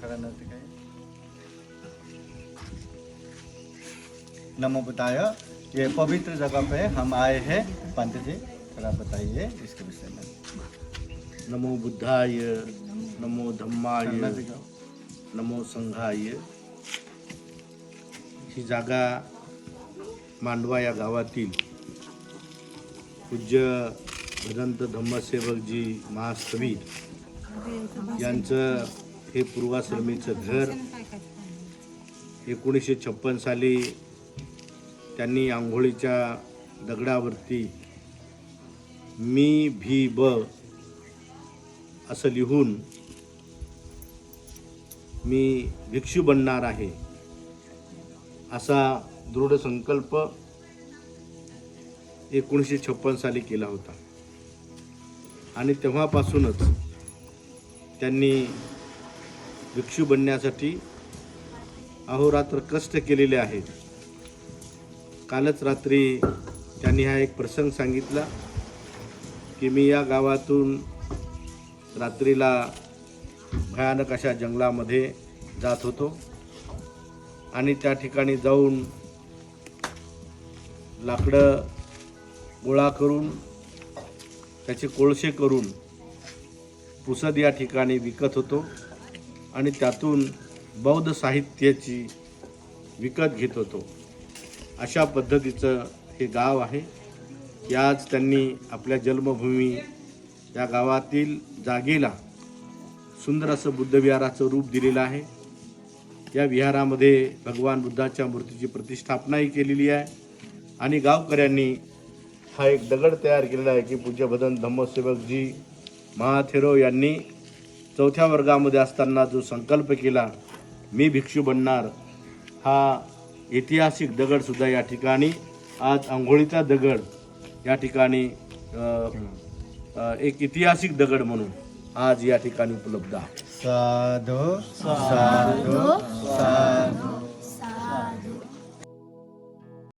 खड़ा नृत्य का नमो बुद्धाय। ये पवित्र जगह पे हम आए हैं। पंडित जी थोड़ा बताइए इसके विषय में। नमो बुद्धाय, नमो धम्माय, करना दिखाओ। नमो संघाय। ही जागा मांडवा या गावातील पूज्य भदंत धम्मसेवकजी महास्थवीर यांचं हे पूर्वाश्रमीचं घर 1956 साली त्यांनी आंघोळीच्या दगडावरती मी भी ब असं लिहून मी भिक्षू बनणार आहे असा दृढ संकल्प 1956 साली केला होता आणि तेव्हापासूनच त्यांनी भिक्षू बनण्यासाठी अहोरात्र कष्ट केलेले आहेत। कालच रात्री त्यांनी हा एक प्रसंग सांगितला की मी या गावातून रात्रीला भयानक अशा जंगलामध्ये जात होतो आणि त्या ठिकाणी जाऊन लाकडं गोळा करून त्याचे कोळसे करून पुसद या ठिकाणी विकत होतो आणि त्यातून बौद्ध साहित्याची विकत घेत होतो। अशा पद्धतीचं हे गाव आहे की आज त्यांनी आपल्या जन्मभूमी या गावातील जागेला सुंदर असं बुद्धविहाराचं रूप दिलेलं आहे। या विहारामध्ये भगवान बुद्धाच्या मूर्तीची प्रतिष्ठापनाही केलेली आहे आणि गावकऱ्यांनी हा एक दगड तयार केलेला आहे की पूज्य भदंत धम्मसेवकजी महाथेरो यांनी 4थ्या वर्गामध्ये असताना जो संकल्प केला मी भिक्षू बनणार, हा ऐतिहासिक दगडसुद्धा या ठिकाणी आज अंघोळीचा दगड या ठिकाणी एक ऐतिहासिक दगड म्हणून आज या ठिकाणी उपलब्ध आहे। साधु साधु साधु।